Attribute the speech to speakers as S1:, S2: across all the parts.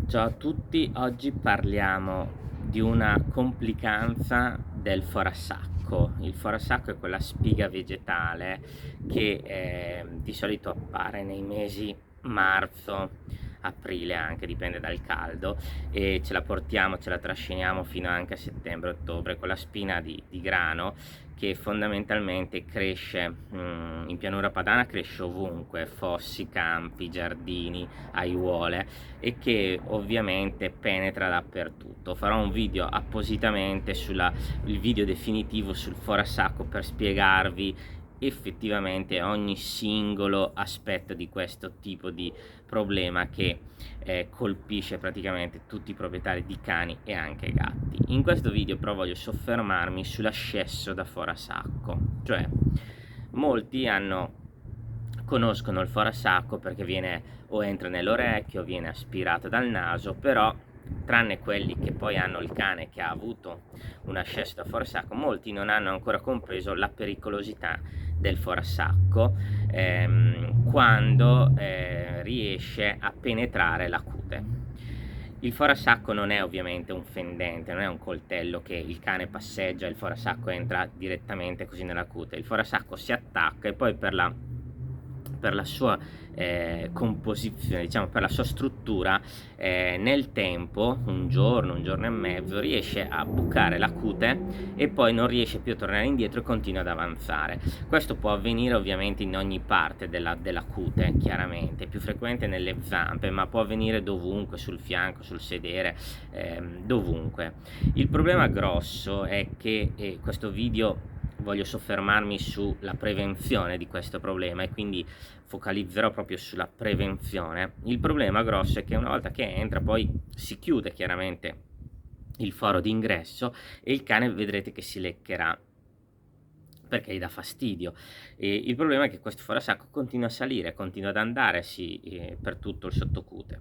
S1: Ciao a tutti, oggi parliamo di una complicanza del forasacco. Il forasacco è quella spiga vegetale che di solito appare nei mesi marzo, aprile anche, dipende dal caldo, e ce la portiamo, ce la trasciniamo fino anche a settembre-ottobre, con la spina di grano che fondamentalmente cresce in pianura padana, cresce ovunque, fossi, campi, giardini, aiuole, e che ovviamente penetra dappertutto. Farò un video appositamente il video definitivo sul forasacco per spiegarvi effettivamente ogni singolo aspetto di questo tipo di problema che colpisce praticamente tutti i proprietari di cani e anche gatti. In questo video però voglio soffermarmi sull'ascesso da forasacco, cioè molti conoscono il forasacco perché entra nell'orecchio, viene aspirato dal naso, però tranne quelli che poi hanno il cane che ha avuto un ascesso da forasacco, molti non hanno ancora compreso la pericolosità del forasacco quando riesce a penetrare la cute. Il forasacco non è ovviamente un fendente, non è un coltello che il cane passeggia e il forasacco entra direttamente così nella cute. Il forasacco si attacca e poi per la sua composizione, diciamo per la sua struttura, nel tempo, un giorno e mezzo, riesce a bucare la cute e poi non riesce più a tornare indietro e continua ad avanzare. Questo può avvenire ovviamente in ogni parte della cute, chiaramente, è più frequente nelle zampe, ma può avvenire dovunque, sul fianco, sul sedere, dovunque. Il problema grosso è che questo video voglio soffermarmi sulla prevenzione di questo problema e quindi focalizzerò proprio sulla prevenzione. Il problema grosso è che una volta che entra poi si chiude chiaramente il foro d'ingresso e il cane vedrete che si leccherà perché gli dà fastidio. Il problema è che questo forasacco continua a salire, continua ad andare per tutto il sottocute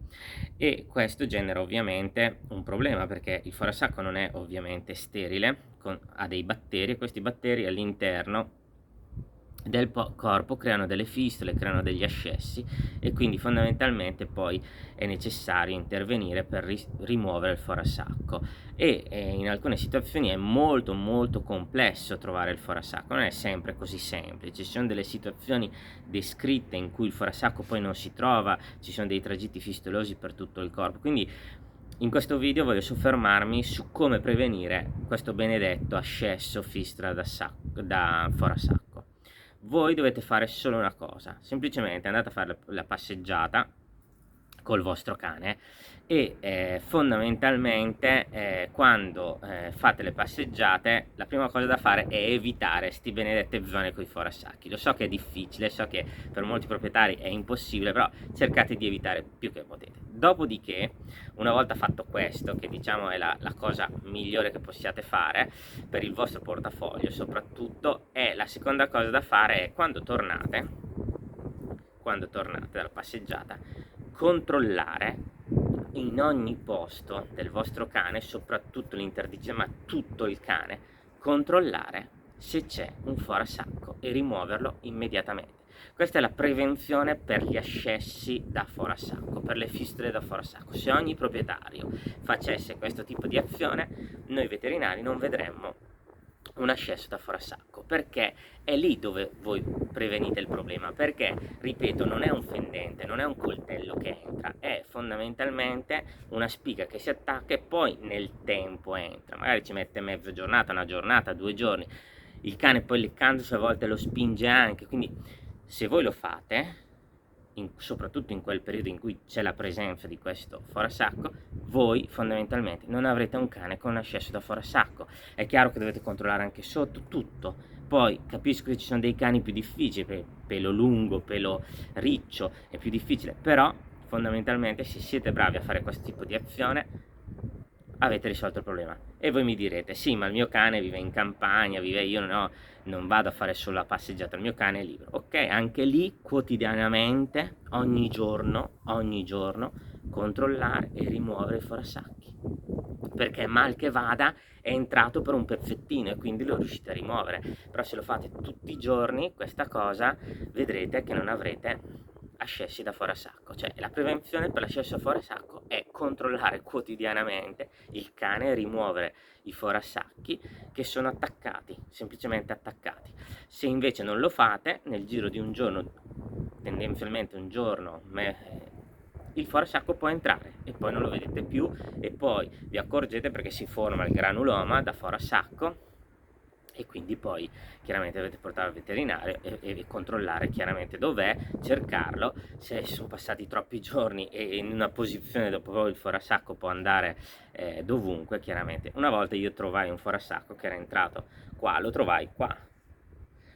S1: e questo genera ovviamente un problema perché il forasacco non è ovviamente sterile, ha dei batteri e questi batteri all'interno del corpo creano delle fistole, creano degli ascessi e quindi fondamentalmente poi è necessario intervenire per rimuovere il forasacco e in alcune situazioni è molto complesso trovare il forasacco, non è sempre così semplice, ci sono delle situazioni descritte in cui il forasacco poi non si trova, ci sono dei tragitti fistolosi per tutto il corpo, quindi in questo video voglio soffermarmi su come prevenire questo benedetto ascesso fistola da forasacco. Voi dovete fare solo una cosa, semplicemente andate a fare la passeggiata col vostro cane e fondamentalmente quando fate le passeggiate la prima cosa da fare è evitare sti benedette zone con i forasacchi. Lo so che è difficile, so che per molti proprietari è impossibile, però cercate di evitare più che potete. Dopodiché, una volta fatto questo, che diciamo è la cosa migliore che possiate fare per il vostro portafoglio soprattutto, la seconda cosa da fare è quando tornate dalla passeggiata, controllare in ogni posto del vostro cane, soprattutto l'interdice, ma tutto il cane, controllare se c'è un forasacco e rimuoverlo immediatamente. Questa è la prevenzione per gli ascessi da forasacco, per le fistole da forasacco. Se ogni proprietario facesse questo tipo di azione, noi veterinari non vedremmo un ascesso da forasacco, perché è lì dove voi prevenite il problema, perché, ripeto, non è un fendente, non è un coltello che entra, è fondamentalmente una spiga che si attacca e poi nel tempo entra, magari ci mette mezza giornata, una giornata, 2 giorni, il cane poi leccandosi a volte lo spinge anche, quindi se voi lo fate, soprattutto in quel periodo in cui c'è la presenza di questo forasacco, voi fondamentalmente non avrete un cane con ascesso da forasacco. È chiaro che dovete controllare anche sotto tutto, poi capisco che ci sono dei cani più difficili, pelo lungo, pelo riccio, è più difficile, però fondamentalmente se siete bravi a fare questo tipo di azione avete risolto il problema. E voi mi direte, sì, ma il mio cane vive in campagna, io non vado a fare solo la passeggiata, il mio cane è libero. Ok, anche lì quotidianamente, ogni giorno, controllare e rimuovere i forasacchi. Perché mal che vada è entrato per un pezzettino e quindi lo riuscite a rimuovere. Però se lo fate tutti i giorni, questa cosa, vedrete che non avrete ascessi da forasacco. Cioè la prevenzione per l'ascesso da forasacco è controllare quotidianamente il cane e rimuovere i forasacchi che sono attaccati, semplicemente attaccati. Se invece non lo fate, nel giro di un giorno, tendenzialmente un giorno, il forasacco può entrare e poi non lo vedete più, e poi vi accorgete perché si forma il granuloma da forasacco, e quindi poi chiaramente dovete portare al veterinario e controllare chiaramente dov'è, cercarlo. Se sono passati troppi giorni e in una posizione dopo il forasacco può andare dovunque, chiaramente. Una volta io trovai un forasacco che era entrato qua, lo trovai qua,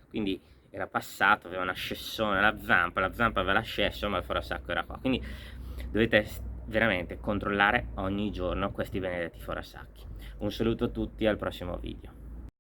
S1: quindi era passato, aveva un ascessone alla zampa, la zampa aveva l'ascesso ma il forasacco era qua, quindi dovete veramente controllare ogni giorno questi benedetti forasacchi. Un saluto a tutti, al prossimo video.